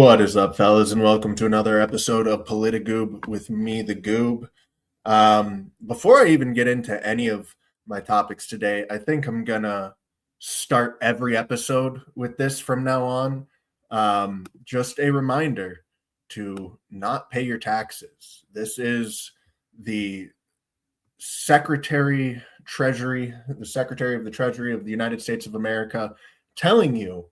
What is up, fellas, and welcome to another episode of PolitiGoob with me, the Goob. Before I even get into any of my topics today, I think I'm gonna start every episode with this from now on. Just a reminder to not pay your taxes. This is the Secretary of the Treasury of the United States of America telling you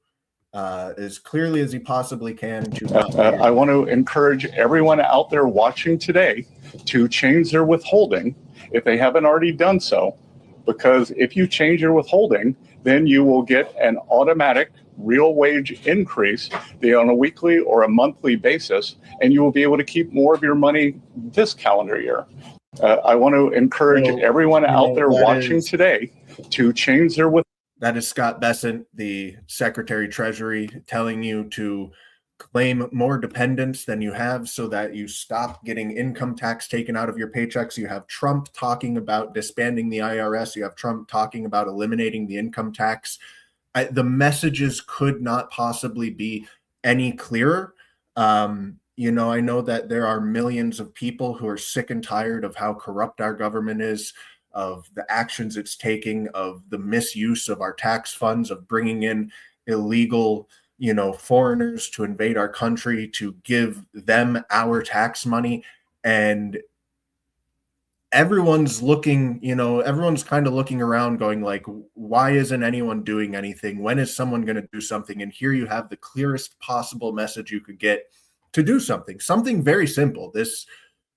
as clearly as he possibly can to I want to encourage everyone out there watching today to change their withholding if they haven't already done so, because if you change your withholding, then you will get an automatic real wage increase, be on a weekly or a monthly basis, and you will be able to keep more of your money this calendar year. I want to encourage everyone out there watching today to change their withholding. That is Scott Bessent, the Secretary of Treasury, telling you to claim more dependents than you have so that you stop getting income tax taken out of your paychecks. You have Trump talking about disbanding the IRS. You have Trump talking about eliminating the income tax. The messages could not possibly be any clearer. I know that there are millions of people who are sick and tired of how corrupt our government is, of the actions it's taking, of the misuse of our tax funds, of bringing in illegal, foreigners to invade our country, to give them our tax money. And everyone's kind of looking around going like, why isn't anyone doing anything? When is someone going to do something? And here you have the clearest possible message you could get to do something very simple. This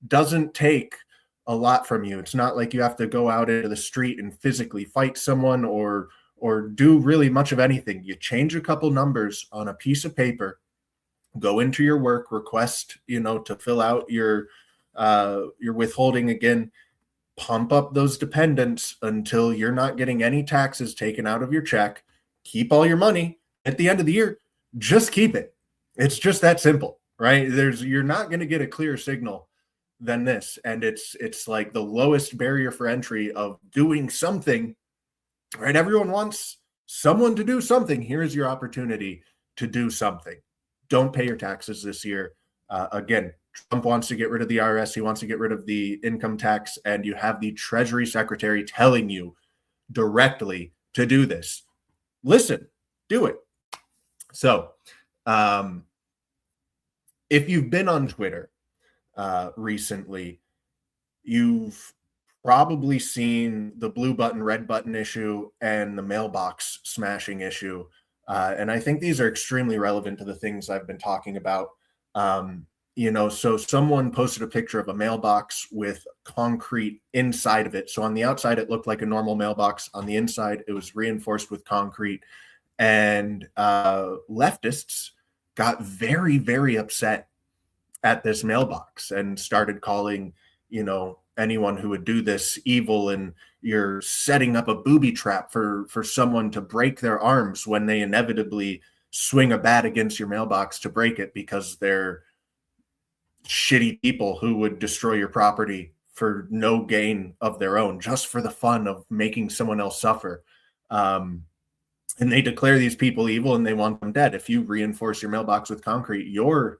doesn't take a lot from you. It's not like you have to go out into the street and physically fight someone or do really much of anything. You change a couple numbers on a piece of paper, go into your work, request, to fill out your withholding again, pump up those dependents until you're not getting any taxes taken out of your check, keep all your money at the end of the year, just keep it. It's just that simple, right? You're not going to get a clearer signal than this, and it's like the lowest barrier for entry of doing something, right? Everyone wants someone to do something. Here's your opportunity to do something. Don't pay your taxes this year. Again, Trump wants to get rid of the IRS. He wants to get rid of the income tax, and you have the Treasury Secretary telling you directly to do this. Listen, do it. So if you've been on Twitter recently, you've probably seen the blue button, red button issue and the mailbox smashing issue. And I think these are extremely relevant to the things I've been talking about. So someone posted a picture of a mailbox with concrete inside of it. So on the outside, it looked like a normal mailbox. On the inside, it was reinforced with concrete. And leftists got very, very upset at this mailbox and started calling, anyone who would do this evil, and you're setting up a booby trap for someone to break their arms when they inevitably swing a bat against your mailbox to break it because they're shitty people who would destroy your property for no gain of their own, just for the fun of making someone else suffer. And they declare these people evil and they want them dead. If you reinforce your mailbox with concrete, you're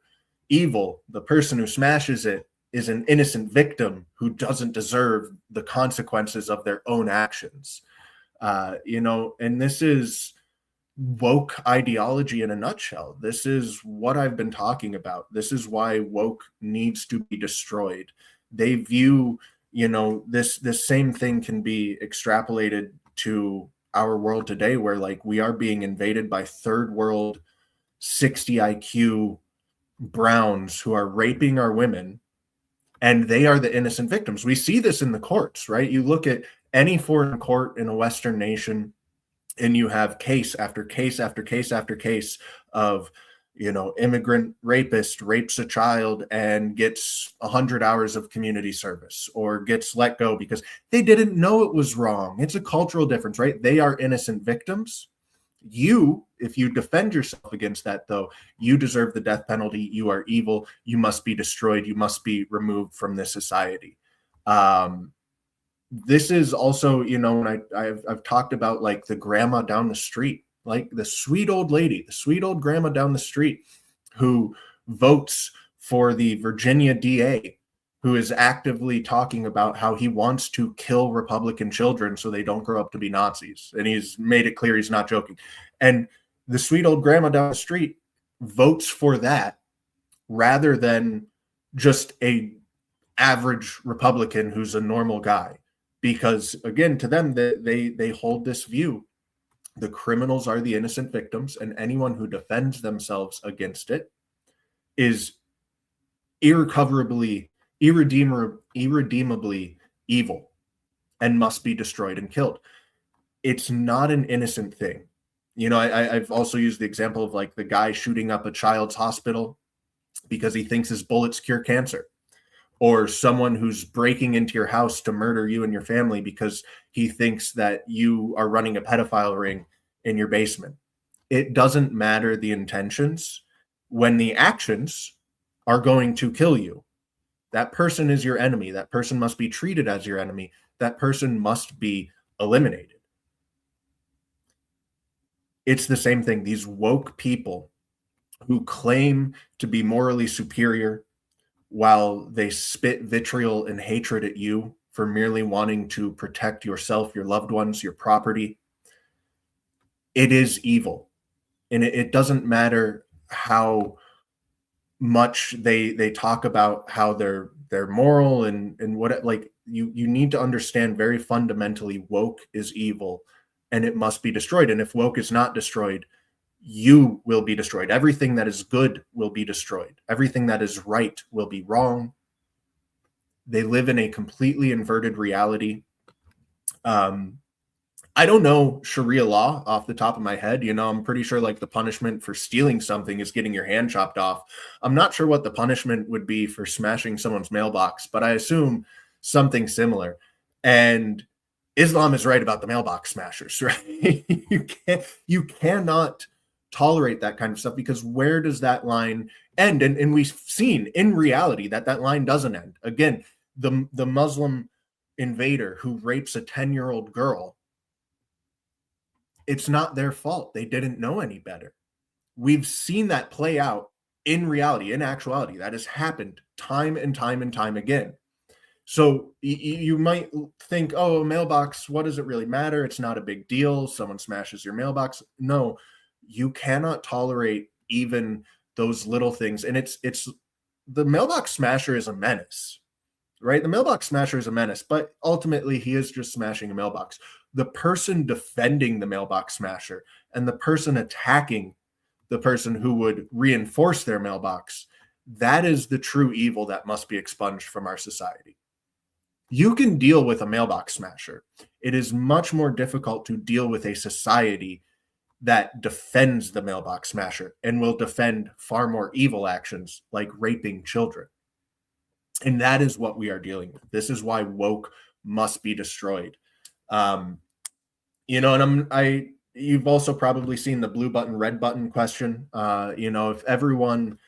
evil. The person who smashes it is an innocent victim who doesn't deserve the consequences of their own actions. And this is woke ideology in a nutshell. This is what I've been talking about. This is why woke needs to be destroyed. They view, this same thing can be extrapolated to our world today, where like we are being invaded by third world 60 IQ Browns who are raping our women, and they are the innocent victims. We see this in the courts, right? You look at any foreign court in a Western nation, and you have case after case after case after case of, immigrant rapist rapes a child and gets 100 hours of community service or gets let go because they didn't know it was wrong. It's a cultural difference, right? They are innocent victims. If you defend yourself against that, though, you deserve the death penalty. You are evil. You must be destroyed. You must be removed from this society. This is also, when I've talked about like the grandma down the street, like the sweet old lady, the sweet old grandma down the street who votes for the Virginia DA, who is actively talking about how he wants to kill Republican children so they don't grow up to be Nazis. And he's made it clear he's not joking. And the sweet old grandma down the street votes for that rather than just a average Republican who's a normal guy. Because again, to them, they hold this view: the criminals are the innocent victims, and anyone who defends themselves against it is irrecoverably, irredeemably evil and must be destroyed and killed. It's not an innocent thing. You know, I've also used the example of like the guy shooting up a child's hospital because he thinks his bullets cure cancer, or someone who's breaking into your house to murder you and your family because he thinks that you are running a pedophile ring in your basement. It doesn't matter the intentions when the actions are going to kill you. That person is your enemy. That person must be treated as your enemy. That person must be eliminated. It's the same thing. These woke people who claim to be morally superior while they spit vitriol and hatred at you for merely wanting to protect yourself, your loved ones, your property. It is evil. And it doesn't matter how much they talk about how they're moral and what, like, you need to understand very fundamentally, woke is evil and it must be destroyed. And if woke is not destroyed, you will be destroyed. Everything that is good will be destroyed. Everything that is right will be wrong. They live in a completely inverted reality. I don't know Sharia law off the top of my head. You know, I'm pretty sure like the punishment for stealing something is getting your hand chopped off. I'm not sure what the punishment would be for smashing someone's mailbox, but I assume something similar. And Islam is right about the mailbox smashers, right? You cannot tolerate that kind of stuff, because where does that line end? And we've seen in reality that line doesn't end. Again, the Muslim invader who rapes a 10-year-old girl, it's not their fault. They didn't know any better. We've seen that play out in reality, in actuality. That has happened time and time and time again. So you might think, oh, mailbox, what does it really matter? It's not a big deal. Someone smashes your mailbox. No, you cannot tolerate even those little things. And it's the mailbox smasher is a menace, right? The mailbox smasher is a menace, but ultimately he is just smashing a mailbox. The person defending the mailbox smasher and the person attacking the person who would reinforce their mailbox, that is the true evil that must be expunged from our society. You can deal with a mailbox smasher. It is much more difficult to deal with a society that defends the mailbox smasher and will defend far more evil actions like raping children. And that is what we are dealing with. This is why woke must be destroyed. You know, and you've also probably seen the blue button, red button question. You know, if everyone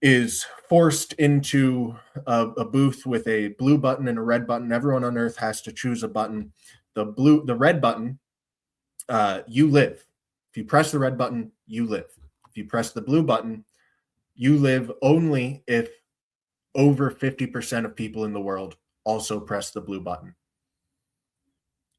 is forced into a booth with a blue button and a red button, everyone on earth has to choose a button. The red button, you live. If you press the red button, you live. If you press the blue button, you live only if over 50% of people in the world also press the blue button.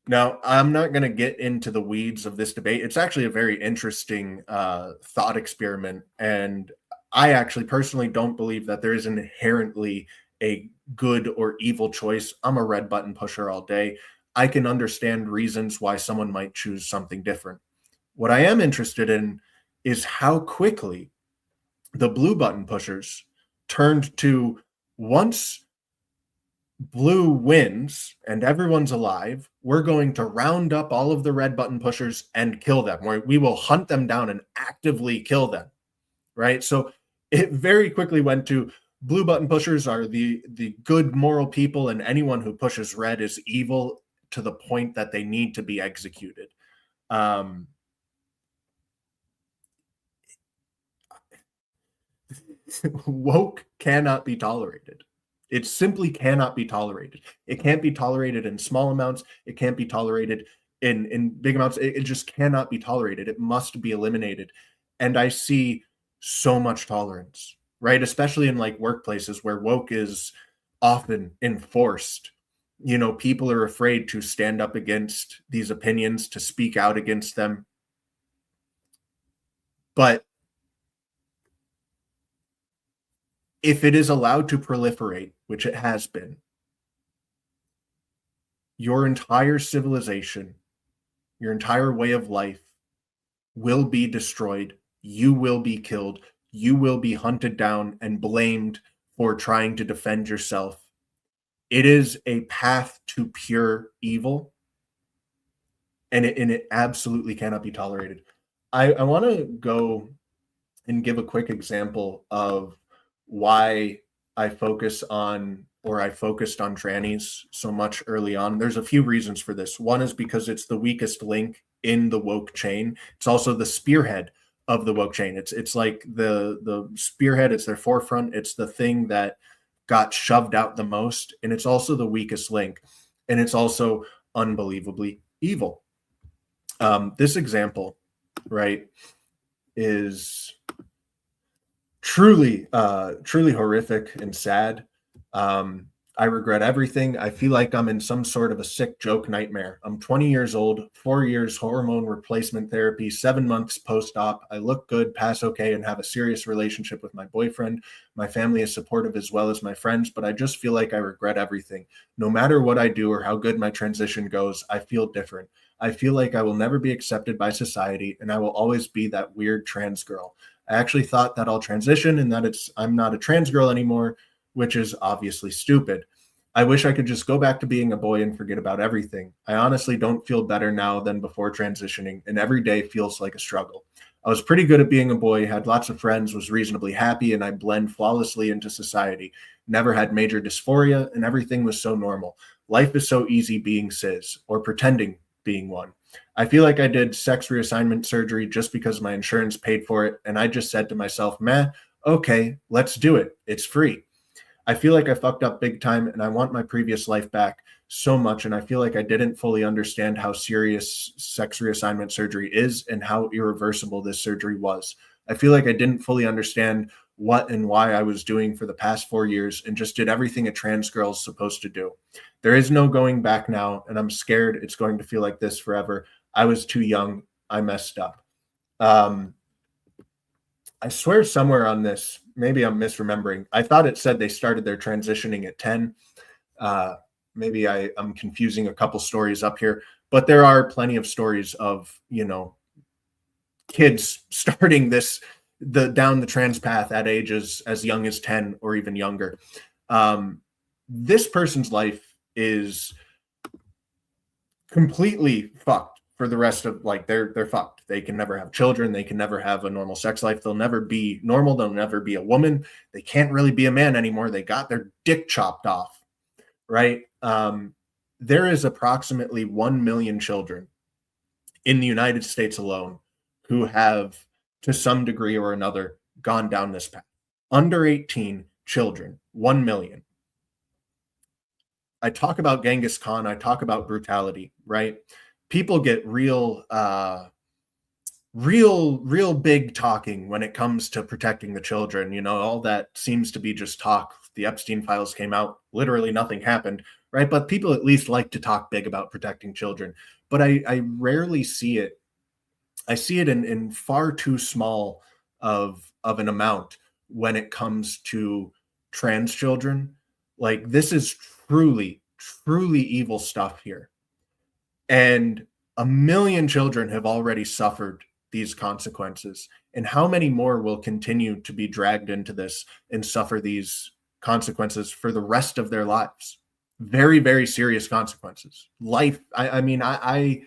Now, I'm not going to get into the weeds of this debate. It's actually a very interesting thought experiment. And I actually personally don't believe that there is inherently a good or evil choice. I'm a red button pusher all day. I can understand reasons why someone might choose something different. What I am interested in is how quickly the blue button pushers turned to, once blue wins and everyone's alive, we're going to round up all of the red button pushers and kill them. We will hunt them down and actively kill them, right? So it very quickly went to, blue button pushers are the good moral people, and anyone who pushes red is evil to the point that they need to be executed. Woke cannot be tolerated. It simply cannot be tolerated. It can't be tolerated in small amounts. It can't be tolerated in big amounts. It just cannot be tolerated. It must be eliminated. And I see so much tolerance, right? Especially in like workplaces where woke is often enforced. People are afraid to stand up against these opinions, to speak out against them. But if it is allowed to proliferate, which it has been, your entire civilization, your entire way of life will be destroyed. You will be killed. You will be hunted down and blamed for trying to defend yourself. It is a path to pure evil, and it absolutely cannot be tolerated. I want to go and give a quick example of why I focused on trannies so much early on. There's a few reasons for this. One is because it's the weakest link in the woke chain. It's also the spearhead of the woke chain. It's like the spearhead, it's their forefront, it's the thing that got shoved out the most, and it's also the weakest link, and it's also unbelievably evil. This example, right, is truly horrific and sad. I regret everything. I feel like I'm in some sort of a sick joke nightmare. I'm 20 years old, 4 years hormone replacement therapy, 7 months post-op. I look good, pass okay, and have a serious relationship with my boyfriend. My family is supportive as well as my friends, but I just feel like I regret everything. No matter what I do or how good my transition goes, I feel different. I feel like I will never be accepted by society, and I will always be that weird trans girl. I actually thought that I'll transition and that I'm not a trans girl anymore, which is obviously stupid. I wish I could just go back to being a boy and forget about everything. I honestly don't feel better now than before transitioning, and every day feels like a struggle. I was pretty good at being a boy, had lots of friends, was reasonably happy, and I blend flawlessly into society. Never had major dysphoria, and everything was so normal. Life is so easy being cis, or pretending being one. I feel like I did sex reassignment surgery just because my insurance paid for it, and I just said to myself, meh, okay, let's do it. It's free. I feel like I fucked up big time, and I want my previous life back so much, and I feel like I didn't fully understand how serious sex reassignment surgery is and how irreversible this surgery was. I feel like I didn't fully understand what and why I was doing for the past 4 years and just did everything a trans girl is supposed to do. There is no going back now, and I'm scared it's going to feel like this forever. I was too young. I messed up. I swear somewhere on this, maybe I'm misremembering. I thought it said they started their transitioning at 10. Maybe I'm confusing a couple stories up here, but there are plenty of stories of, kids starting down the trans path at ages as young as 10 or even younger. This person's life is completely fucked for the rest of they're fucked. They can never have children. They can never have a normal sex life. They'll never be normal. They'll never be a woman. They can't really be a man anymore. They got their dick chopped off, right? There is approximately 1 million children in the United States alone who have, to some degree or another, gone down this path. Under 18 children, 1 million. I talk about Genghis Khan. I talk about brutality, right? People get real big talking when it comes to protecting the children. All that seems to be just talk. The Epstein files came out, literally nothing happened, right? But people at least like to talk big about protecting children. But I rarely see it. I see it in far too small of an amount when it comes to trans children. Like, this is truly evil stuff here. And 1 million children have already suffered these consequences. And how many more will continue to be dragged into this and suffer these consequences for the rest of their lives? Very, very serious consequences. Life. I mean, I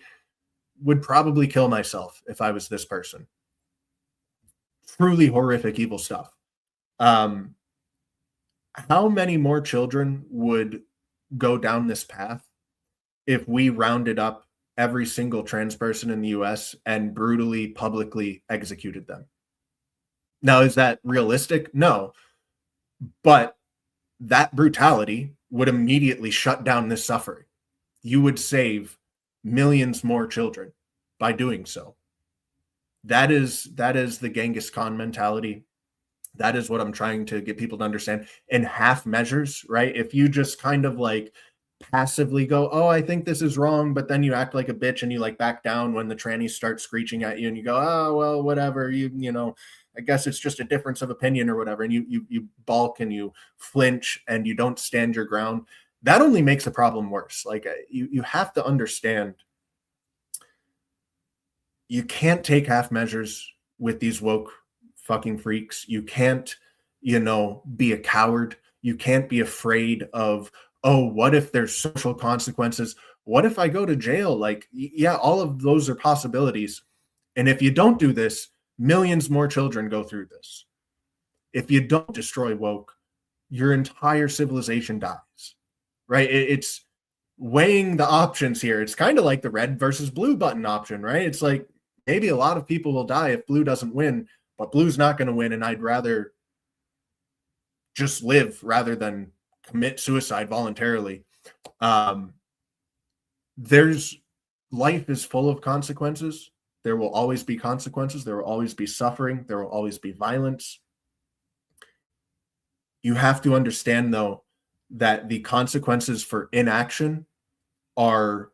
would probably kill myself if I was this person. Truly horrific, evil stuff. How many more children would go down this path if we rounded up every single trans person in the US and brutally, publicly executed them? Now, is that realistic? No. But that brutality would immediately shut down this suffering. You would save millions more children by doing so. That is the Genghis Khan mentality. That is what I'm trying to get people to understand in half measures, right? If you just kind of like passively go, oh, I think this is wrong, but then you act like a bitch and you like back down when the trannies start screeching at you and you go, oh, well, whatever, you know, I guess it's just a difference of opinion or whatever. And you balk and you flinch and you don't stand your ground. That only makes the problem worse. Like you have to understand you can't take half measures with these woke fucking freaks. You can't, you know, be a coward. You can't be afraid of, oh, what if there's social consequences? What if I go to jail? Like, yeah, all of those are possibilities. And if you don't do this, millions more children go through this. If you don't destroy woke, your entire civilization dies, right? It's weighing the options here. It's kind of like the red versus blue button option, right? It's like maybe a lot of people will die if blue doesn't win, but blue's not going to win. And I'd rather just live rather than commit suicide voluntarily. There's life is full of consequences. There will always be consequences. There will always be suffering. There will always be violence. You have to understand, though, that the consequences for inaction are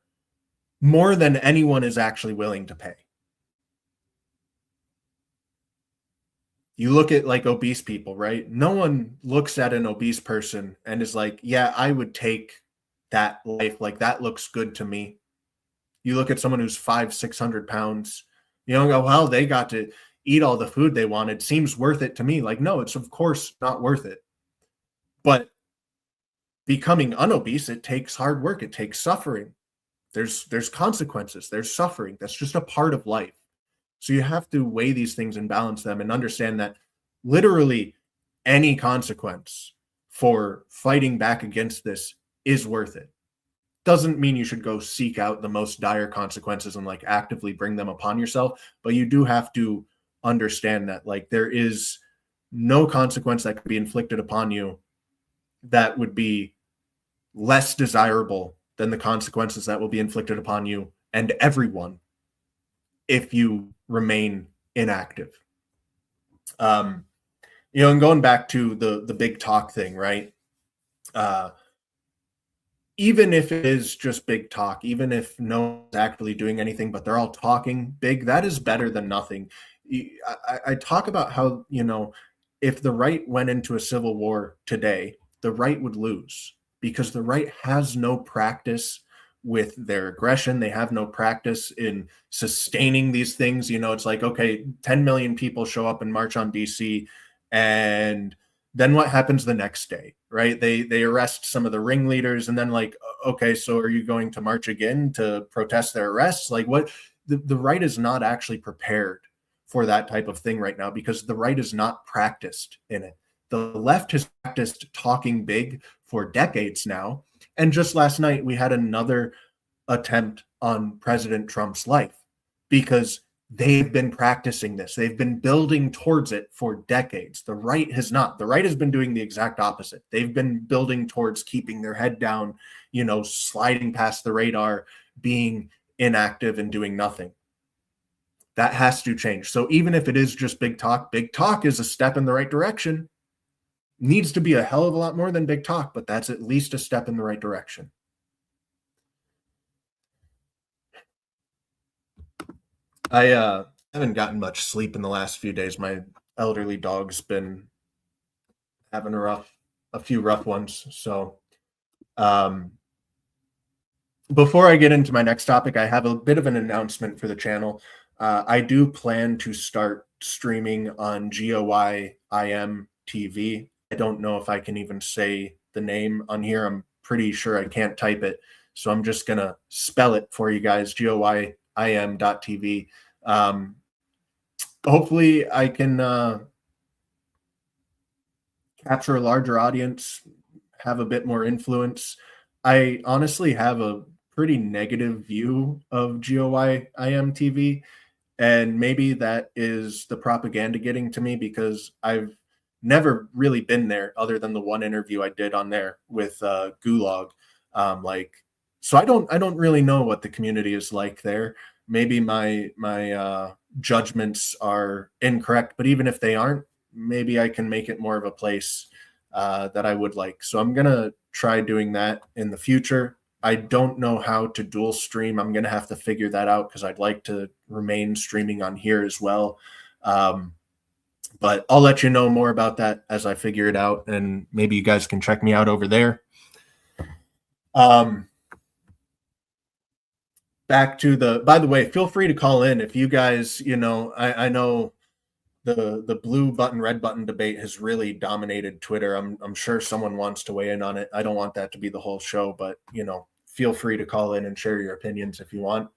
more than anyone is actually willing to pay. You look at like obese people, right? No one looks at an obese person and is like, yeah, I would take that life. Like that looks good to me. You look at someone who's 500-600 pounds, you don't go, well, they got to eat all the food they wanted. Seems worth it to me. Like, no, it's of course not worth it. But becoming unobese, it takes hard work. It takes suffering. There's consequences. There's suffering. That's just a part of life. So you have to weigh these things and balance them and understand that literally any consequence for fighting back against this is worth it. Doesn't mean you should go seek out the most dire consequences and like actively bring them upon yourself, but you do have to understand that like there is no consequence that could be inflicted upon you that would be less desirable than the consequences that will be inflicted upon you and everyone if you remain inactive. And going back to the big talk thing, right? Even if it is just big talk, even if no one's actually doing anything, but they're all talking big, that is better than nothing. I talk about how, if the right went into a civil war today, the right would lose because the right has no practice with their aggression. They have no practice in sustaining these things. It's like, okay, 10 million people show up and march on DC, and then what happens the next day, right? They arrest some of the ringleaders, and then like, okay, so are you going to march again to protest their arrests? Like what? The right is not actually prepared for that type of thing right now because the right is not practiced in it. The left has practiced talking big for decades now. And just last night, we had another attempt on President Trump's life because they've been practicing this. They've been building towards it for decades. The right has not. The right has been doing the exact opposite. They've been building towards keeping their head down, sliding past the radar, being inactive and doing nothing. That has to change. So even if it is just big talk is a step in the right direction. Needs to be a hell of a lot more than big talk, but that's at least a step in the right direction. I haven't gotten much sleep in the last few days. My elderly dog's been having a few rough ones. So before I get into my next topic, I have a bit of an announcement for the channel. I do plan to start streaming on GOYIM TV. I don't know if I can even say the name on here. I'm pretty sure I can't type it. So I'm just going to spell it for you guys, GOYIM.tv. Hopefully I can capture a larger audience, have a bit more influence. I honestly have a pretty negative view of GOYIM TV, and maybe that is the propaganda getting to me because I've never really been there other than the one interview I did on there with Gulag. So I don't really know what the community is like there. Maybe my judgments are incorrect, but even if they aren't, maybe I can make it more of a place that I would like. So I'm going to try doing that in the future. I don't know how to dual stream. I'm going to have to figure that out because I'd like to remain streaming on here as well. But I'll let you know more about that as I figure it out, and maybe you guys can check me out over there. Back to by the way, feel free to call in if you guys, I know the blue button, red button debate has really dominated Twitter. I'm sure someone wants to weigh in on it. I don't want that to be the whole show, but feel free to call in and share your opinions if you want.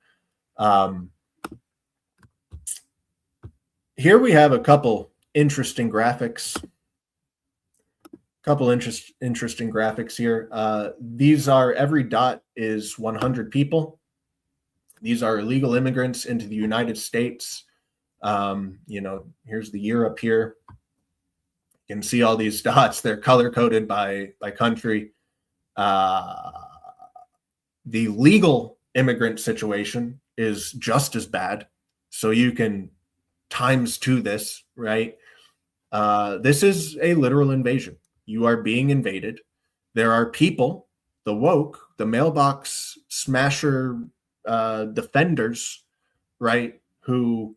Here we have a couple interesting graphics. Interesting graphics here. These are, every dot is 100 people. These are illegal immigrants into the United States. Here's the year up here. You can see all these dots. They're color coded by country. The legal immigrant situation is just as bad. So you can times two this, right? This is a literal invasion. You are being invaded. There are people, the woke, the mailbox smasher defenders, right, who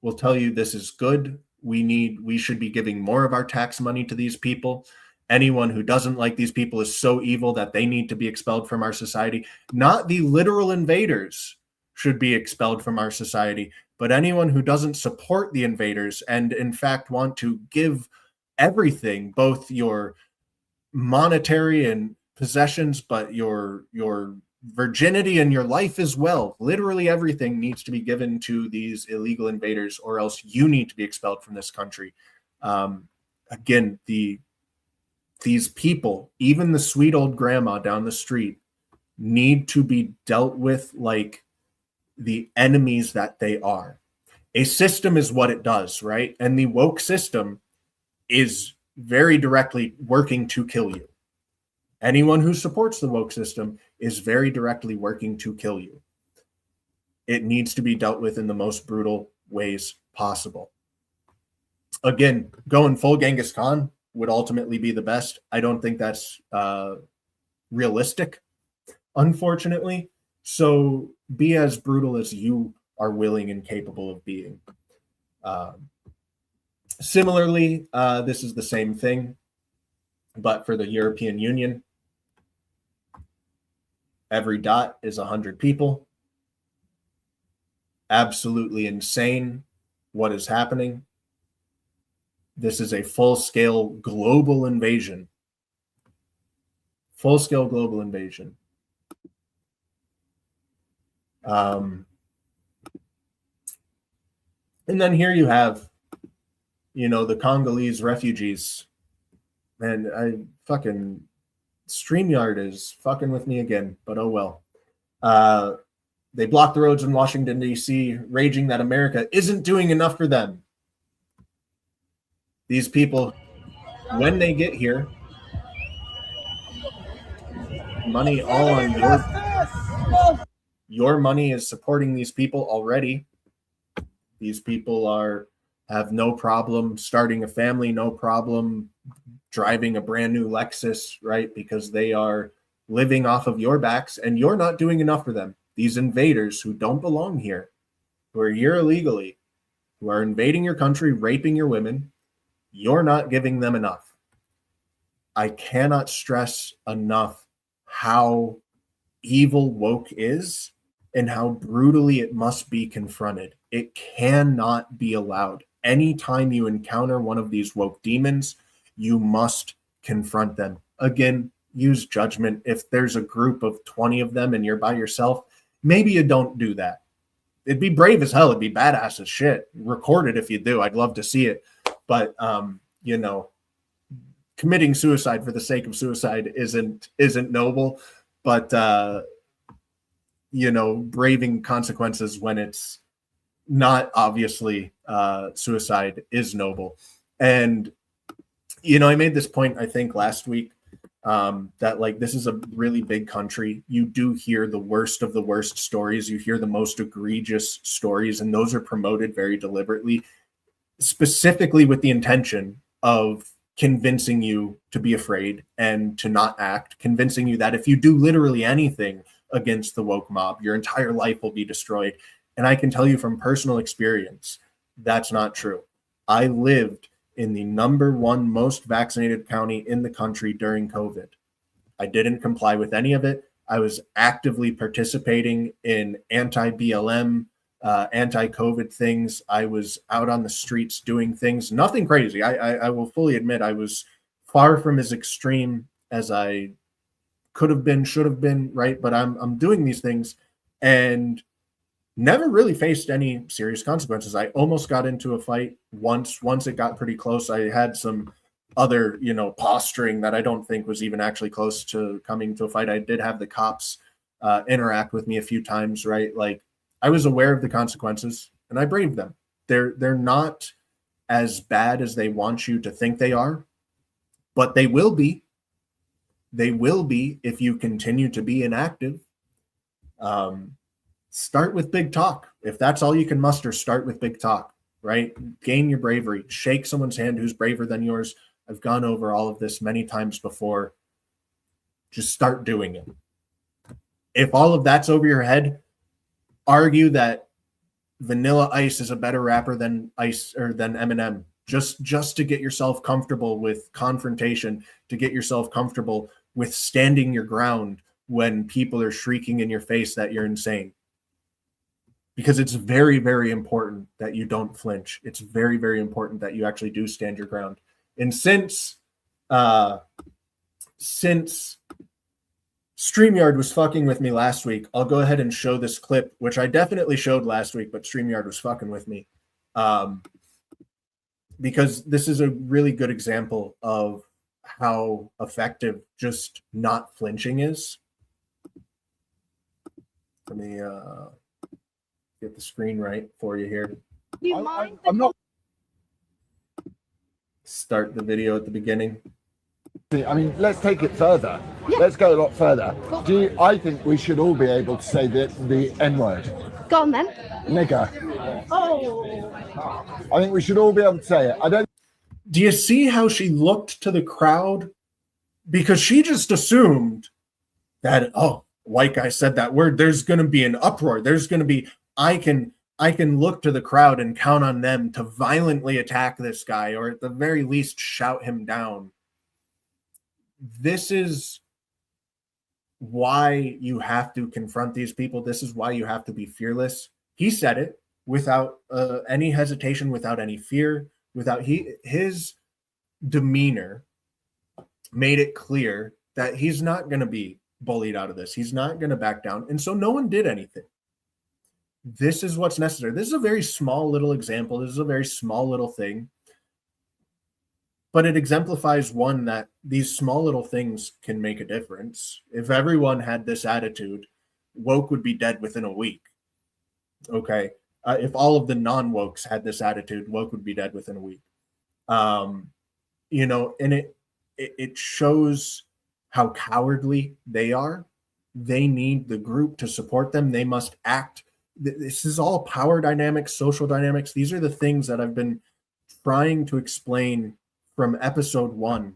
will tell you this is good. We should be giving more of our tax money to these people. Anyone who doesn't like these people is so evil that they need to be expelled from our society. Not the literal invaders should be expelled from our society, but anyone who doesn't support the invaders and in fact want to give everything, both your monetary and possessions, but your virginity and your life as well. Literally everything needs to be given to these illegal invaders, or else you need to be expelled from this country. Again, these people, even the sweet old grandma down the street, need to be dealt with like the enemies that they are. A system is what it does, right? And the woke system is very directly working to kill you. Anyone who supports the woke system is very directly working to kill you. It needs to be dealt with in the most brutal ways possible. Again, going full Genghis Khan would ultimately be the best. I don't think that's realistic, unfortunately. So be as brutal as you are willing and capable of being. Similarly, this is the same thing, but for the European Union. Every dot is 100 people. Absolutely insane what is happening. This is a full-scale global invasion. Full-scale global invasion. And then here you have, the Congolese refugees. And StreamYard is fucking with me again, but oh well. They blocked the roads in Washington, D.C., raging that America isn't doing enough for them. These people, when they get here, money all on your money is supporting these people already. These people have no problem starting a family, no problem driving a brand new Lexus, right? Because they are living off of your backs and you're not doing enough for them. These invaders who don't belong here, who are here illegally, who are invading your country, raping your women, you're not giving them enough. I cannot stress enough how evil woke is and how brutally it must be confronted. It cannot be allowed. Anytime you encounter one of these woke demons, you must confront them. Again, use judgment. If there's a group of 20 of them and you're by yourself, maybe you don't do that. It'd be brave as hell. It'd be badass as shit. Record it if you do. I'd love to see it. But, committing suicide for the sake of suicide isn't noble. But, braving consequences when it's not obviously suicide is noble. And, I made this point, I think, last week, that this is a really big country. You do hear the worst of the worst stories. You hear the most egregious stories, and those are promoted very deliberately. specifically with the intention of convincing you to be afraid and to not act, convincing you that if you do literally anything against the woke mob, your entire life will be destroyed. And I can tell you from personal experience, that's not true. I lived in the #1 most vaccinated county in the country during COVID. I didn't comply with any of it. I was actively participating in anti-BLM, anti-COVID things. I was out on the streets doing things, nothing crazy. I will fully admit I was far from as extreme as I could have been, should have been, right? But I'm doing these things and never really faced any serious consequences. I almost got into a fight once it got pretty close. I had some other, posturing that I don't think was even actually close to coming to a fight. I did have the cops interact with me a few times, right? Like, I was aware of the consequences and I braved them. They're not as bad as they want you to think they are, but they will be. They will be if you continue to be inactive. Start with big talk. If that's all you can muster, start with big talk, right? Gain your bravery. Shake someone's hand who's braver than yours. I've gone over all of this many times before. Just start doing it. If all of that's over your head, argue that Vanilla Ice is a better rapper than Ice or than Eminem. Just to get yourself comfortable with confrontation, to get yourself comfortable with standing your ground when people are shrieking in your face that you're insane. Because it's very, very important that you don't flinch. It's very, very important that you actually do stand your ground. And since StreamYard was fucking with me last week, I'll go ahead and show this clip, which I definitely showed last week, but StreamYard was fucking with me. Because this is a really good example of how effective just not flinching is. Let me get the screen right for you here. I'm not. Start the video at the beginning. I mean, let's take it further. Yeah. Let's go a lot further. I think we should all be able to say the N-word. Go on then. Nigger. Oh. I think we should all be able to say it. Do you see how she looked to the crowd? Because she just assumed that, white guy said that word, there's going to be an uproar. There's going to be, I can look to the crowd and count on them to violently attack this guy, or at the very least shout him down. This is why you have to confront these people. This is why you have to be fearless. He said it without any hesitation, without any fear, without his demeanor made it clear that he's not going to be bullied out of this. He's not going to back down. And so no one did anything. This is what's necessary. This is a very small little example. This is a very small little thing. But it exemplifies, one, that these small little things can make a difference. If everyone had this attitude, woke would be dead within a week. Okay. If all of the non-wokes had this attitude, woke would be dead within a week. And it shows how cowardly they are. They need the group to support them. They must act. This is all power dynamics, social dynamics. These are the things that I've been trying to explain from episode 1.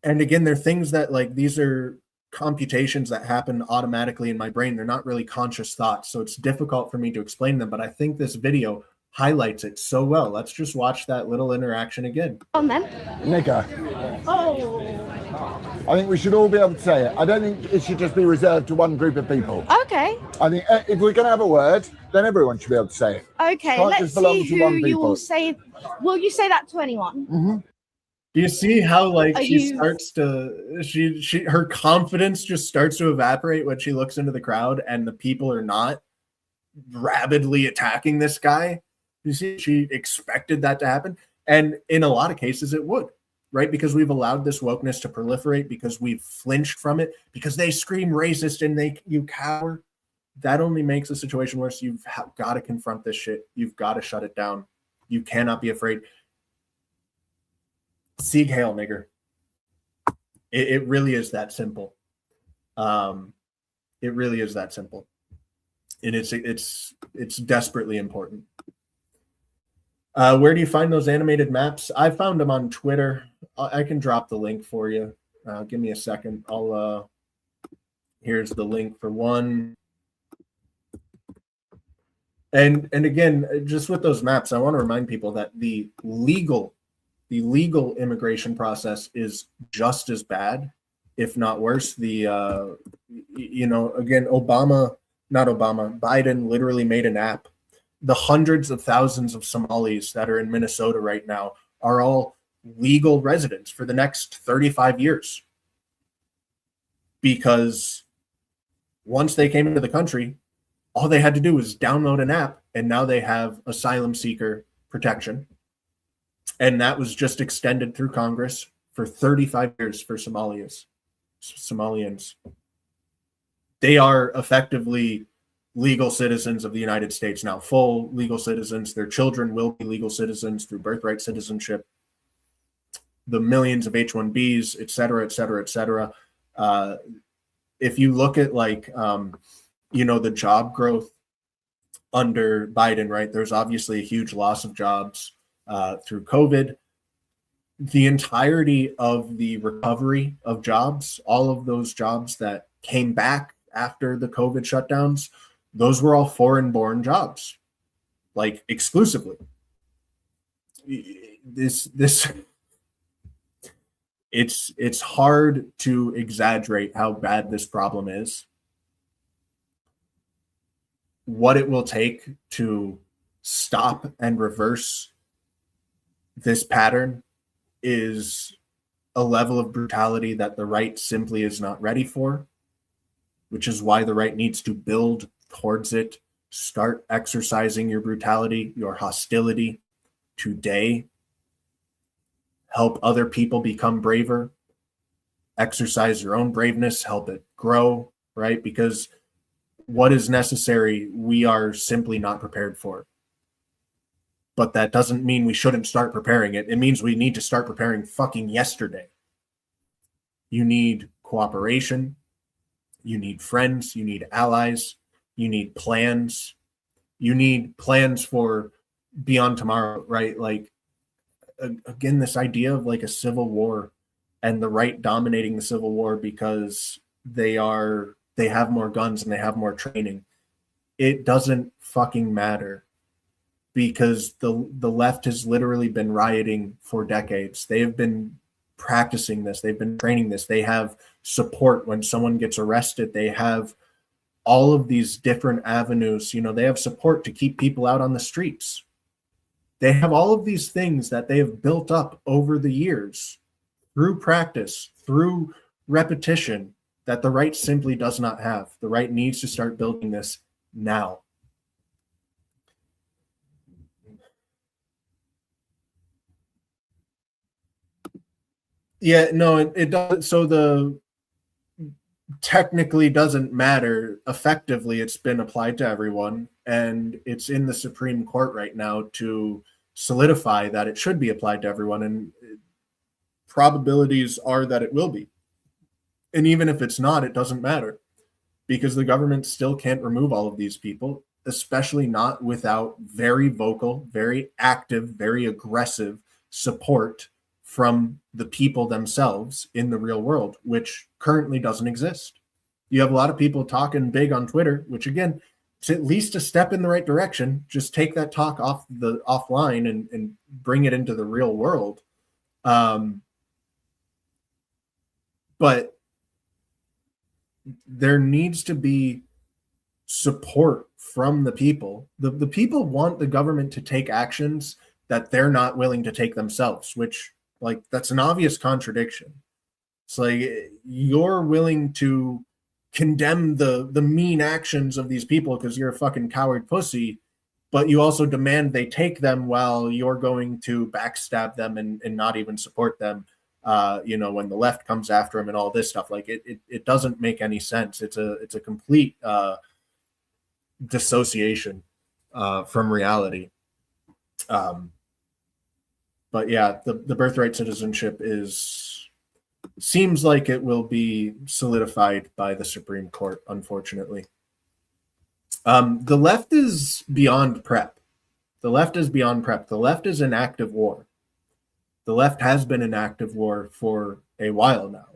And again, they're things that, like, these are computations that happen automatically in my brain. They're not really conscious thoughts, so it's difficult for me to explain them, but I think this video highlights it so well. Let's just watch that little interaction again. On then. Nigger. Oh. I think we should all be able to say it. I don't think it should just be reserved to one group of people. Okay. I think if we're going to have a word, then everyone should be able to say it. Okay, let's see who you will say. Will you say that to anyone? Mm-hmm. Do you see how, like, starts to, her confidence just starts to evaporate when she looks into the crowd and the people are not rabidly attacking this guy? You see, she expected that to happen. And in a lot of cases it would, right? Because we've allowed this wokeness to proliferate, because we've flinched from it, because they scream racist and you cower. That only makes the situation worse. You've got to confront this shit. You've got to shut it down. You cannot be afraid. Sieg Heil, nigger. It really is that simple. It really is that simple. and it's desperately important. Where do you find those animated maps? I found them on Twitter. I can drop the link for you. Give me a second. Here's the link for one. And again, just with those maps, I want to remind people that the legal immigration process is just as bad, if not worse. Again, Biden literally made an app. The hundreds of thousands of Somalis that are in Minnesota right now are all legal residents for the next 35 years. Because once they came into the country, all they had to do was download an app, and now they have asylum seeker protection. And that was just extended through Congress for 35 years for Somalians. They are effectively legal citizens of the United States now, full legal citizens. Their children will be legal citizens through birthright citizenship. The millions of H-1Bs, et cetera, et cetera, et cetera. If you look at the job growth under Biden, right, there's obviously a huge loss of jobs through COVID. The entirety of the recovery of jobs, all of those jobs that came back after the COVID shutdowns, those were all foreign-born jobs, like exclusively. It's hard to exaggerate how bad this problem is. What it will take to stop and reverse this pattern is a level of brutality that the right simply is not ready for, which is why the right needs to build towards it. Start exercising your brutality, your hostility today. Help other people become braver. Exercise your own braveness, help it grow, right? Because what is necessary, we are simply not prepared for. But that doesn't mean we shouldn't start preparing it. It means we need to start preparing fucking yesterday. You need cooperation. You need friends. You need allies. You need plans. You need plans for beyond tomorrow, right? Like, again, this idea of like a civil war and the right dominating the civil war because they have more guns and they have more training. It doesn't fucking matter, because the left has literally been rioting for decades. They have been practicing this. They've been training this. They have support when someone gets arrested. They have all of these different avenues. They have support to keep people out on the streets. They have all of these things that they have built up over the years through practice, through repetition, that the right simply does not have. The right needs to start building this now. Yeah, no, it doesn't. So technically doesn't matter. Effectively, it's been applied to everyone, and it's in the Supreme Court right now to solidify that it should be applied to everyone, and probabilities are that it will be. And even if it's not, it doesn't matter, because the government still can't remove all of these people, especially not without very vocal, very active, very aggressive support from the people themselves in the real world, which currently doesn't exist. You have a lot of people talking big on Twitter, which again, it's at least a step in the right direction. Just take that talk offline and bring it into the real world. But there needs to be support from the people. The people want the government to take actions that they're not willing to take themselves, which, like, that's an obvious contradiction. It's like you're willing to condemn the mean actions of these people because you're a fucking coward pussy, but you also demand they take them while you're going to backstab them and not even support them, when the left comes after them and all this stuff. Like, it doesn't make any sense. It's a complete dissociation from reality. But yeah, the birthright citizenship seems like it will be solidified by the Supreme Court, unfortunately. The left is beyond prep. The left is beyond prep. The left is in active war. The left has been in active war for a while now.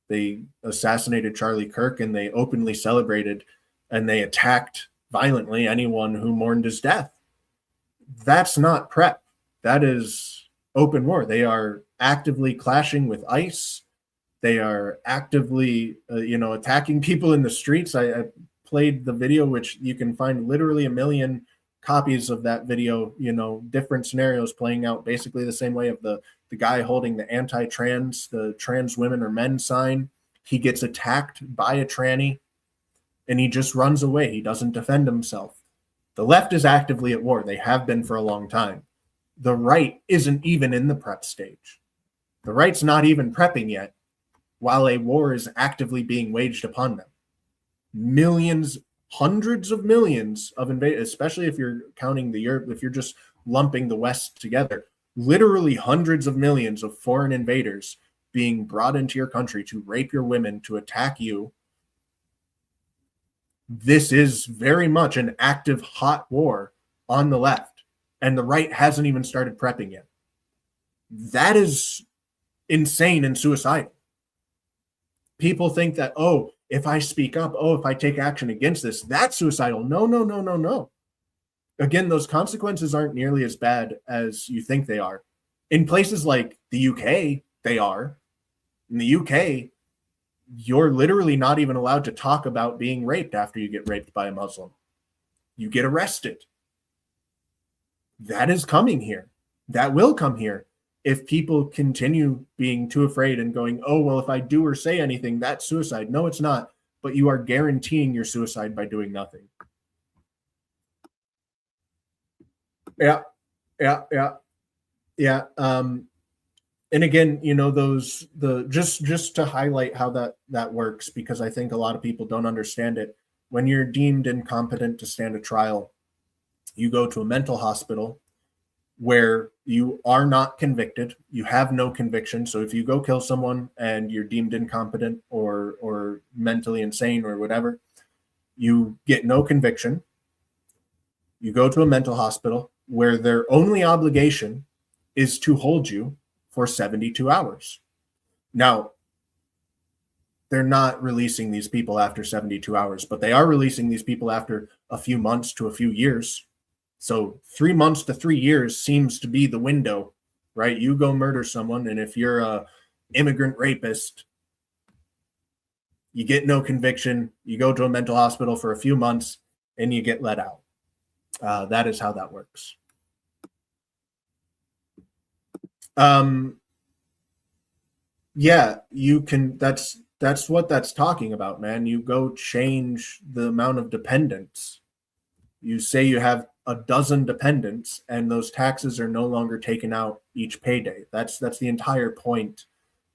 They assassinated Charlie Kirk, and they openly celebrated, and they attacked violently anyone who mourned his death. That's not prep. That is open war. They are actively clashing with ICE. They are actively, attacking people in the streets. I played the video, which you can find literally 1 million copies of that video, different scenarios playing out basically the same way, of the guy holding the anti-trans, the trans women or men sign. He gets attacked by a tranny and he just runs away. He doesn't defend himself. The left is actively at war. They have been for a long time. The right isn't even in the prep stage. The right's not even prepping yet, while a war is actively being waged upon them. Millions, hundreds of millions of invaders, especially if you're counting the Europe, if you're just lumping the West together, literally hundreds of millions of foreign invaders being brought into your country to rape your women, to attack you. This is very much an active hot war on the left, and the right hasn't even started prepping yet. That is insane and suicidal. People think that, if I speak up, if I take action against this, that's suicidal. No. Again, those consequences aren't nearly as bad as you think they are. In places like the UK, they are. In the UK, you're literally not even allowed to talk about being raped after you get raped by a Muslim. You get arrested. That is coming here. That will come here if people continue being too afraid and going, if I do or say anything, that's suicide. No, it's not. But you are guaranteeing your suicide by doing nothing. Yeah. And again, just to highlight how that works, because I think a lot of people don't understand it. When you're deemed incompetent to stand a trial, you go to a mental hospital where you are not convicted. You have no conviction. So if you go kill someone and you're deemed incompetent or mentally insane or whatever, you get no conviction. You go to a mental hospital where their only obligation is to hold you for 72 hours. Now, they're not releasing these people after 72 hours, but they are releasing these people after a few months to a few years. So 3 months to 3 years seems to be the window, right? You go murder someone, and if you're a immigrant rapist, you get no conviction, you go to a mental hospital for a few months, and you get let out. That is how that works. You can, that's what that's talking about, man. You go change the amount of dependents. You say you have a dozen dependents, and those taxes are no longer taken out each payday. That's the entire point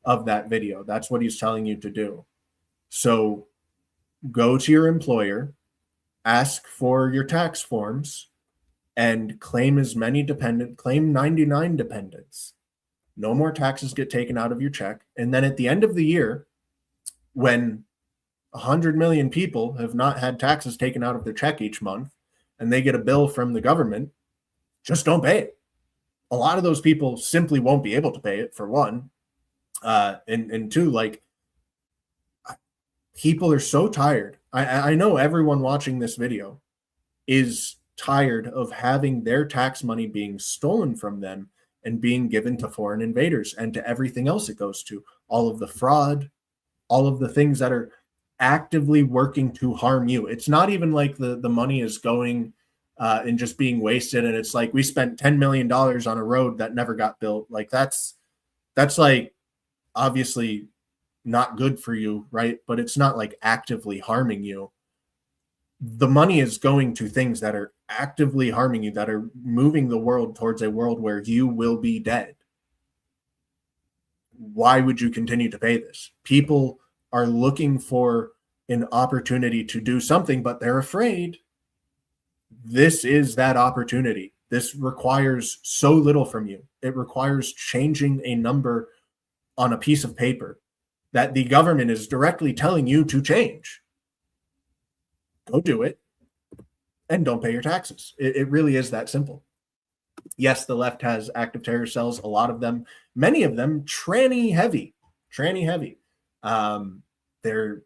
of that video. That's what he's telling you to do. So go to your employer, ask for your tax forms, and claim claim 99 dependents. No more taxes get taken out of your check. And then at the end of the year, when 100 million people have not had taxes taken out of their check each month, and they get a bill from the government, just don't pay it. A lot of those people simply won't be able to pay it, for one. And two, people are so tired. I know everyone watching this video is tired of having their tax money being stolen from them and being given to foreign invaders and to everything else it goes to. All of the fraud, all of the things that are actively working to harm you. It's not even like the money is going and just being wasted, and it's like we spent $10 million on a road that never got built. Like that's like obviously not good for you, right? But it's not like actively harming you. The money is going to things that are actively harming you, that are moving the world towards a world where you will be dead. Why would you continue to pay this? People are looking for an opportunity to do something, but they're afraid. This is that opportunity. This requires so little from you. It requires changing a number on a piece of paper that the government is directly telling you to change. Go do it. and don't pay your taxes. It really is that simple. Yes, the left has active terror cells, a lot of them, many of them tranny heavy. There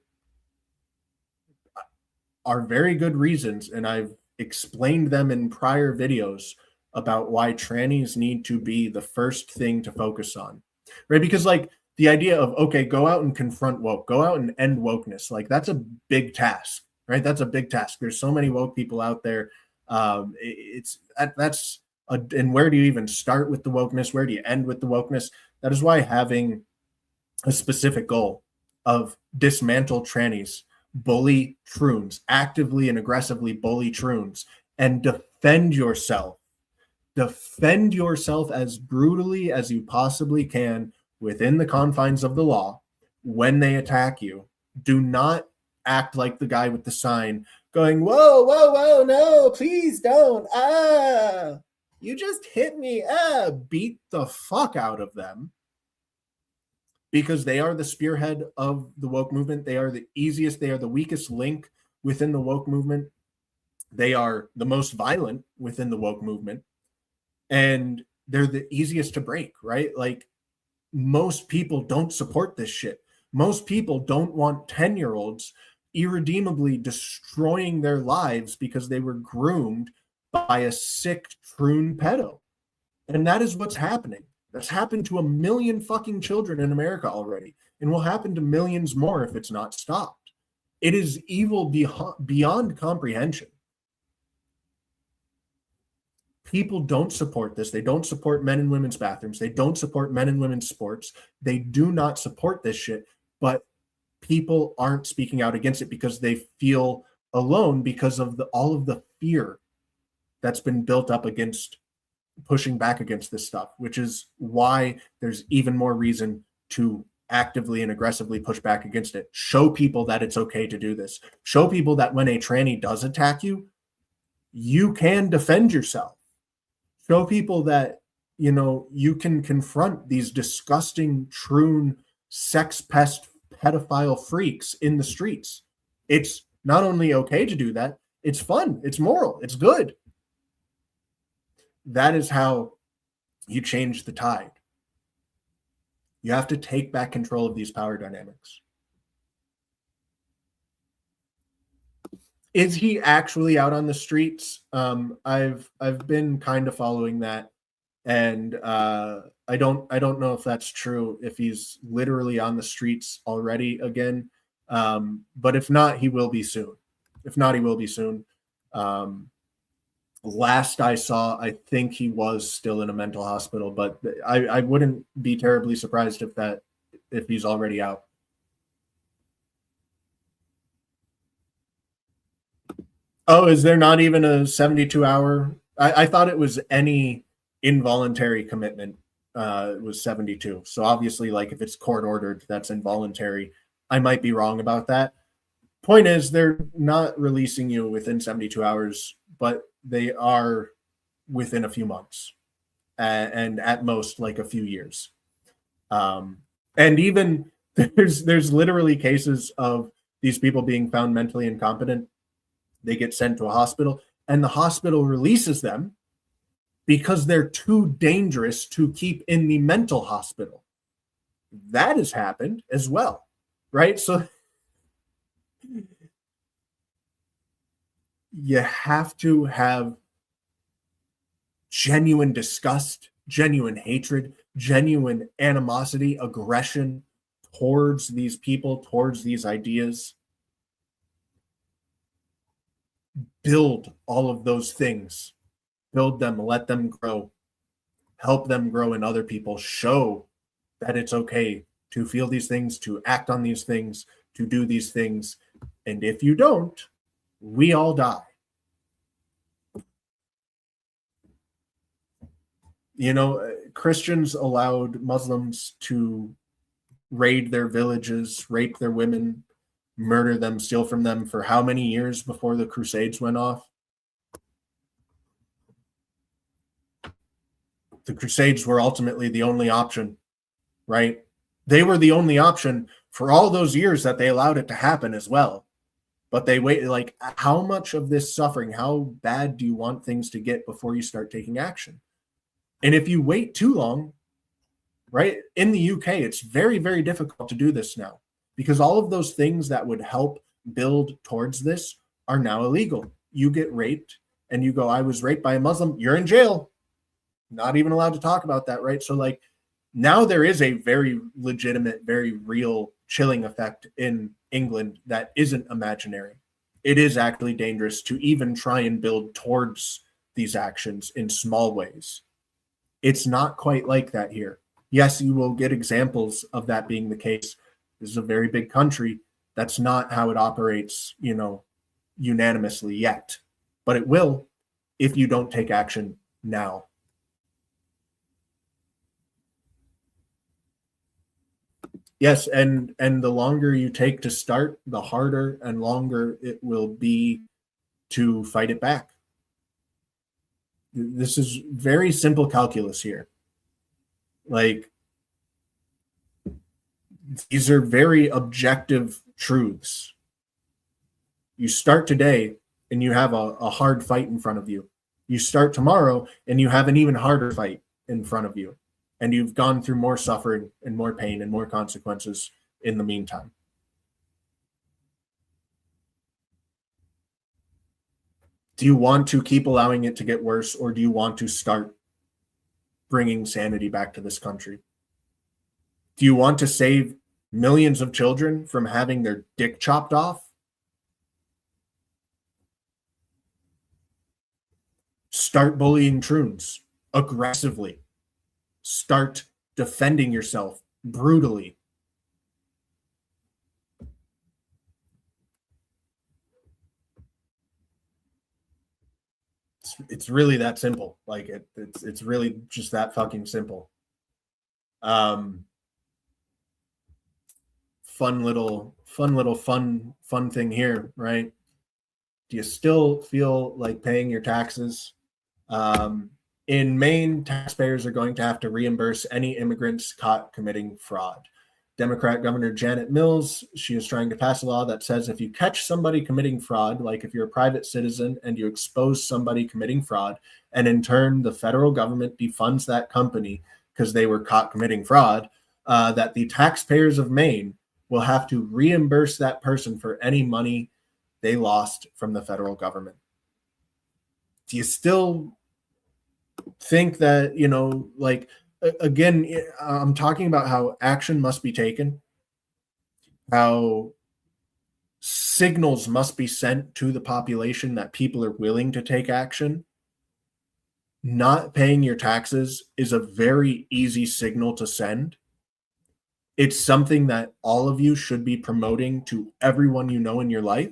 are very good reasons, and I've explained them in prior videos about why trannies need to be the first thing to focus on, right? Because like the idea of, okay, go out and confront woke, go out and end wokeness, like that's a big task, right? That's a big task. There's so many woke people out there. And where do you even start with the wokeness? Where do you end with the wokeness? That is why having a specific goal of dismantle trannies, bully troons, actively and aggressively bully troons, and defend yourself as brutally as you possibly can within the confines of the law when they attack you. Do not act like the guy with the sign going, whoa, whoa, whoa, no, please don't. You just hit me. Beat the fuck out of them, because they are the spearhead of the woke movement. They are the weakest link within the woke movement. They are the most violent within the woke movement. And they're the easiest to break, right? Like, most people don't support this shit. Most people don't want 10-year-olds irredeemably destroying their lives because they were groomed by a sick troon pedo. And that is what's happening. That's happened to 1 million fucking children in America already, and will happen to millions more if it's not stopped. It is evil beyond comprehension. People don't support this. They don't support men and women's bathrooms. They don't support men and women's sports. They do not support this shit, but people aren't speaking out against it because they feel alone because of all of the fear that's been built up against pushing back against this stuff, which is why there's even more reason to actively and aggressively push back against it. Show people that it's okay to do this. Show people that when a tranny does attack you, you can defend yourself. Show people that, you can confront these disgusting, troon, sex pest, pedophile freaks in the streets. It's not only okay to do that, it's fun, it's moral, it's good. That is how you change the tide. You have to take back control of these power dynamics. Is he actually out on the streets? I've been kind of following that, and I don't know if that's true, if he's literally on the streets already again. But if not, he will be soon. Last I saw, I think he was still in a mental hospital, but I wouldn't be terribly surprised if he's already out. Oh, is there not even a 72-hour? I thought it was any involuntary commitment. It was 72. So obviously, like, if it's court ordered, that's involuntary. I might be wrong about that. Point is, they're not releasing you within 72 hours, but they are within a few months, and at most like a few years. And even there's literally cases of these people being found mentally incompetent. They get sent to a hospital, and the hospital releases them because they're too dangerous to keep in the mental hospital. That has happened as well, right? So you have to have genuine disgust, genuine hatred, genuine animosity, aggression towards these people, towards these ideas. Build all of those things. Build them, let them grow. Help them grow in other people. Show that it's okay to feel these things, to act on these things, to do these things. And if you don't, we all die. Christians allowed Muslims to raid their villages, rape their women, murder them, steal from them for how many years before the Crusades went off? The Crusades were ultimately the only option, right? They were the only option for all those years that they allowed it to happen as well. But they wait, like, how much of this suffering, how bad do you want things to get before you start taking action? And if you wait too long, right, in the UK, it's very, very difficult to do this now because all of those things that would help build towards this are now illegal. You get raped and you go, I was raped by a Muslim, you're in jail. Not even allowed to talk about that, right? So like now there is a very legitimate, very real chilling effect in England that isn't imaginary. It is actually dangerous to even try and build towards these actions in small ways. It's not quite like that here. Yes, you will get examples of that being the case. This is a very big country. That's not how it operates, unanimously yet. But it will if you don't take action now. Yes, and the longer you take to start, the harder and longer it will be to fight it back. This is very simple calculus here. Like, these are very objective truths. You start today and you have a hard fight in front of you. You start tomorrow and you have an even harder fight in front of you. And you've gone through more suffering and more pain and more consequences in the meantime. Do you want to keep allowing it to get worse, or do you want to start bringing sanity back to this country? Do you want to save millions of children from having their dick chopped off? Start bullying Troons aggressively. Start defending yourself brutally. It's really that simple. Like it's really just that fucking simple. Fun thing here, right? Do you still feel like paying your taxes? In Maine, taxpayers are going to have to reimburse any immigrants caught committing fraud. Democrat Governor Janet Mills, she is trying to pass a law that says if you catch somebody committing fraud, like if you're a private citizen and you expose somebody committing fraud, and in turn the federal government defunds that company because they were caught committing fraud, that the taxpayers of Maine will have to reimburse that person for any money they lost from the federal government. Do you still think that, again, I'm talking about how action must be taken, how signals must be sent to the population that people are willing to take action. Not paying your taxes is a very easy signal to send. It's something that all of you should be promoting to everyone you know in your life.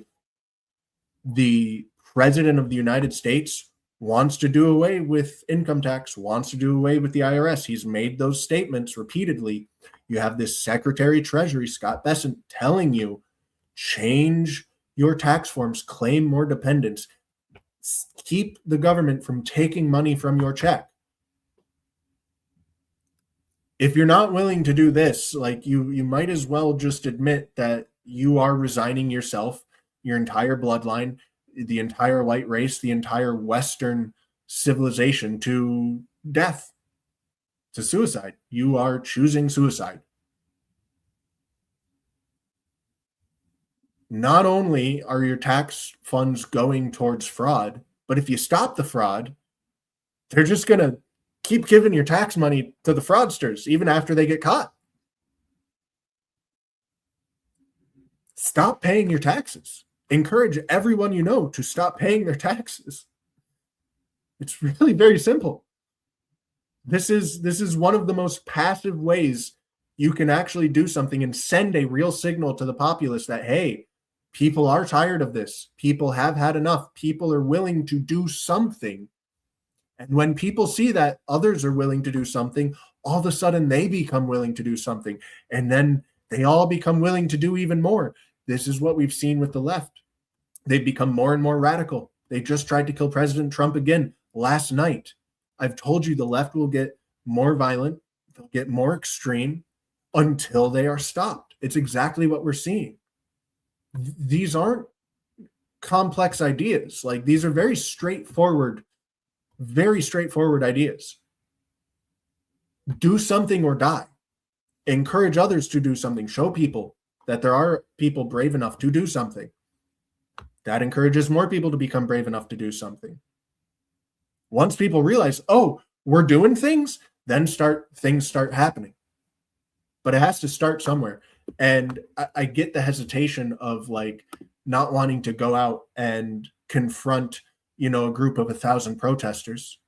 The President of the United States wants to do away with income tax, wants to do away with the IRS. He's made those statements repeatedly. You have this Secretary Treasury, Scott Bessent, telling you, change your tax forms, claim more dependents, keep the government from taking money from your check. If you're not willing to do this, like you might as well just admit that you are resigning yourself, your entire bloodline, the entire white race, the entire Western civilization to death, to suicide. You are choosing suicide. Not only are your tax funds going towards fraud, but if you stop the fraud, they're just going to keep giving your tax money to the fraudsters, even after they get caught. Stop paying your taxes. Encourage everyone you know to stop paying their taxes. It's really very simple. This is one of the most passive ways you can actually do something and send a real signal to the populace that, hey, people are tired of this. People have had enough. People are willing to do something. And when people see that others are willing to do something, all of a sudden they become willing to do something. And then they all become willing to do even more. This is what we've seen with the left. They've become more and more radical. They just tried to kill President Trump again last night. I've told you the left will get more violent. They'll get more extreme until they are stopped. It's exactly what we're seeing. These aren't complex ideas. Like, these are very straightforward ideas. Do something or die. Encourage others to do something. Show people that there are people brave enough to do something. That encourages more people to become brave enough to do something. Once people realize, oh, we're doing things, then things start happening. But it has to start somewhere. And I get the hesitation of like not wanting to go out and confront, a group of 1,000 protesters.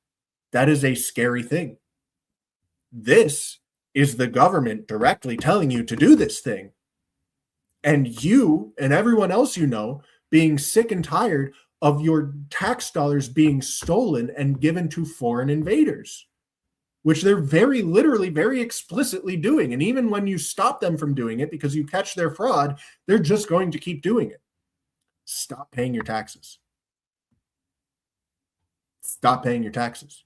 That is a scary thing. This is the government directly telling you to do this thing. And you and everyone else being sick and tired of your tax dollars being stolen and given to foreign invaders, which they're very literally, very explicitly doing. And even when you stop them from doing it because you catch their fraud, they're just going to keep doing it. Stop paying your taxes. Stop paying your taxes.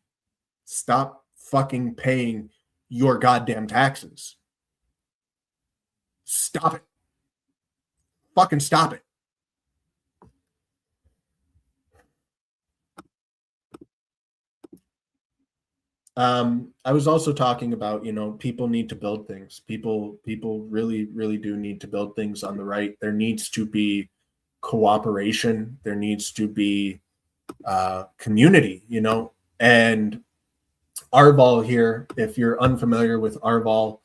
Stop fucking paying your goddamn taxes. Stop it. Fucking stop it. I was also talking about, people need to build things. People really, really do need to build things on the right. There needs to be cooperation. There needs to be community, and Arval here, if you're unfamiliar with Arval,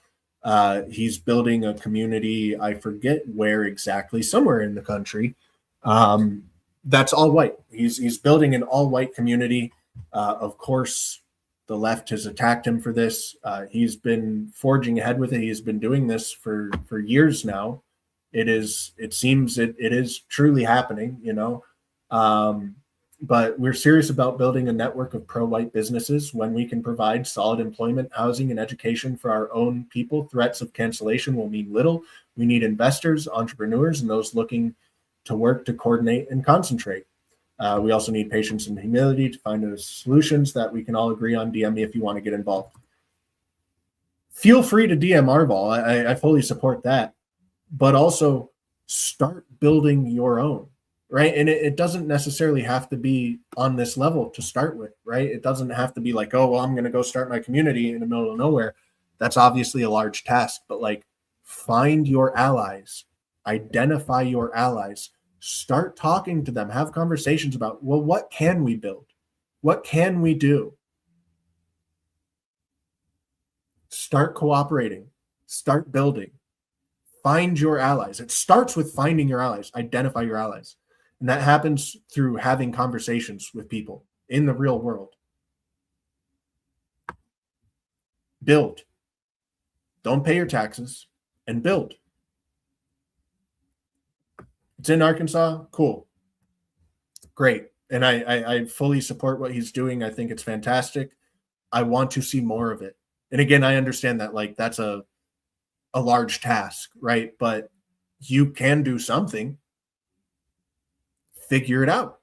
he's building a community, I forget where exactly, somewhere in the country, that's all white. He's building an all white community. Of course, the left has attacked him for this. He's been forging ahead with it. He's been doing this for years now. It seems it is truly happening, but we're serious about building a network of pro-white businesses. When we can provide solid employment, housing, and education for our own people, threats of cancellation will mean little. We need investors, entrepreneurs, and those looking to work to coordinate and concentrate. We also need patience and humility to find those solutions that we can all agree on. DM me if you want to get involved. Feel free to DM Arval. I fully support that. But also start building your own, right? And it doesn't necessarily have to be on this level to start with, right? It doesn't have to be like, oh, well, I'm going to go start my community in the middle of nowhere. That's obviously a large task, but like, find your allies, identify your allies, start talking to them, have conversations about, well, what can we build? What can we do? Start cooperating, start building, find your allies. It starts with finding your allies, identify your allies. And that happens through having conversations with people in the real world. Build. Don't pay your taxes and build. It's in Arkansas. Cool. Great. And I fully support what he's doing. I think it's fantastic. I want to see more of it. And again, I understand that like that's a large task, right? But you can do something. Figure it out.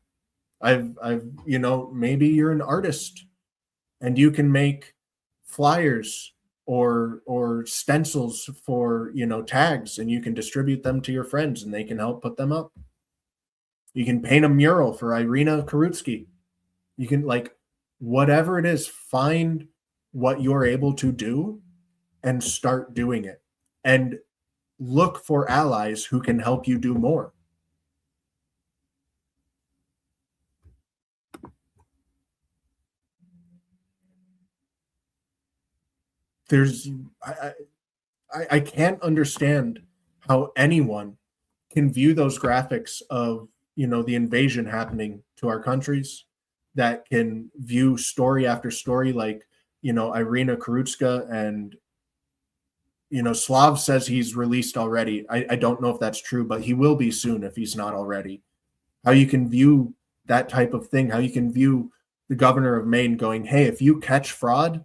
Maybe you're an artist and you can make flyers or stencils for, tags, and you can distribute them to your friends and they can help put them up. You can paint a mural for Irina Karutsky. You can, like, whatever it is, find what you're able to do and start doing it. And look for allies who can help you do more. I can't understand how anyone can view those graphics of, the invasion happening to our countries, that can view story after story like, Irina Karutska, and, Slav says he's released already. I don't know if that's true, but he will be soon if he's not already. How you can view that type of thing, how you can view the governor of Maine going, hey, if you catch fraud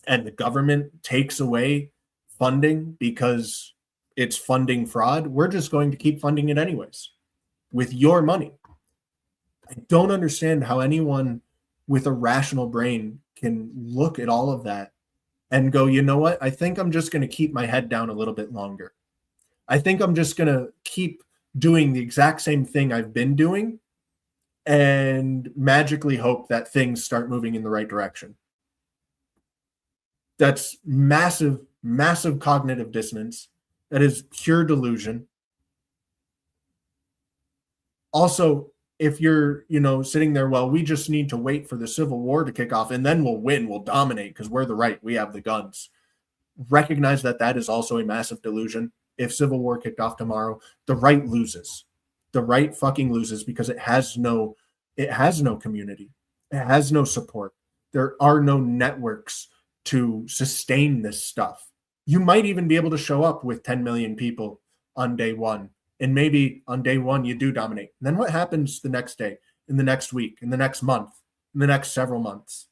and the government takes away funding because it's funding fraud, we're just going to keep funding it anyways with your money. I don't understand how anyone with a rational brain can look at all of that and go, you know what? I think I'm just going to keep my head down a little bit longer. I think I'm just going to keep doing the exact same thing I've been doing and magically hope that things start moving in the right direction. That's massive, massive cognitive dissonance. That is pure delusion. Also, if you're, sitting there, well, we just need to wait for the Civil War to kick off and then we'll win, we'll dominate because we're the right, we have the guns. Recognize that that is also a massive delusion. If Civil War kicked off tomorrow, the right loses. The right fucking loses because it has no community. It has no support. There are no networks to sustain this stuff. You might even be able to show up with 10 million people on day one. And maybe on day one, you do dominate. And then what happens the next day, in the next week, in the next month, in the next several months?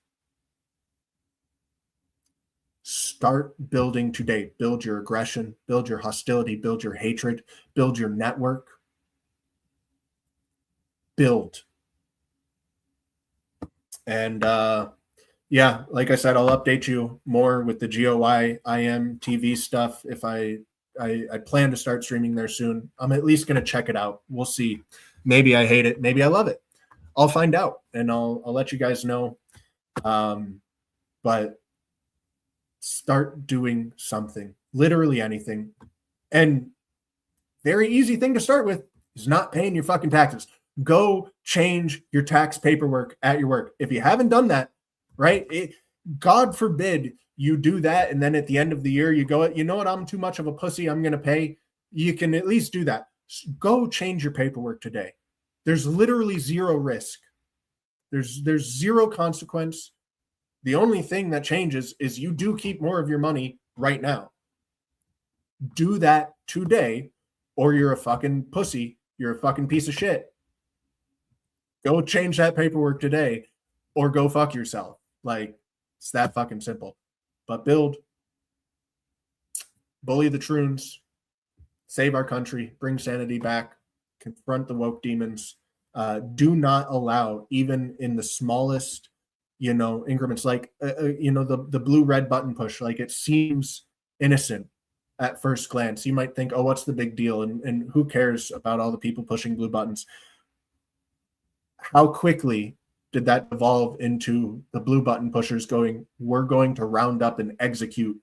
Start building today. Build your aggression, build your hostility, build your hatred, build your network. Build. And yeah, like I said, I'll update you more with the GOI IM TV stuff. If I plan to start streaming there soon. I'm at least going to check it out. We'll see. Maybe I hate it. Maybe I love it. I'll find out, and I'll let you guys know. But start doing something, literally anything. And very easy thing to start with is not paying your fucking taxes. Go change your tax paperwork at your work. If you haven't done that, right? God forbid you do that, and then at the end of the year, you go, you know what, I'm too much of a pussy, I'm going to pay. You can at least do that. Go change your paperwork today. There's literally zero risk. There's zero consequence. The only thing that changes is you do keep more of your money right now. Do that today, or you're a fucking pussy. You're a fucking piece of shit. Go change that paperwork today, or go fuck yourself. Like, it's that fucking simple. But build, bully the troons, save our country, bring sanity back, confront the woke demons. Do not allow, even in the smallest, increments, like, the blue red button push. Like, it seems innocent at first glance. You might think, oh, what's the big deal? And who cares about all the people pushing blue buttons? How quickly did that evolve into the blue button pushers going, we're going to round up and execute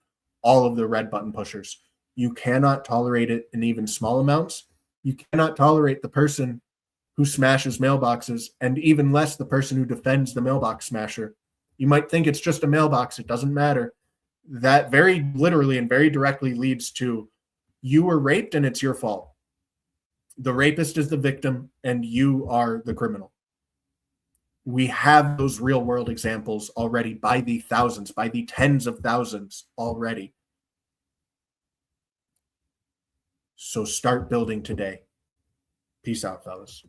all of the red button pushers? You cannot tolerate it in even small amounts. You cannot tolerate the person who smashes mailboxes, and even less the person who defends the mailbox smasher. You might think it's just a mailbox. It doesn't matter. That very literally and very directly leads to, you were raped and it's your fault. The rapist is the victim and you are the criminal. We have those real world examples already by the thousands, by the tens of thousands already. So start building today. Peace out, fellas.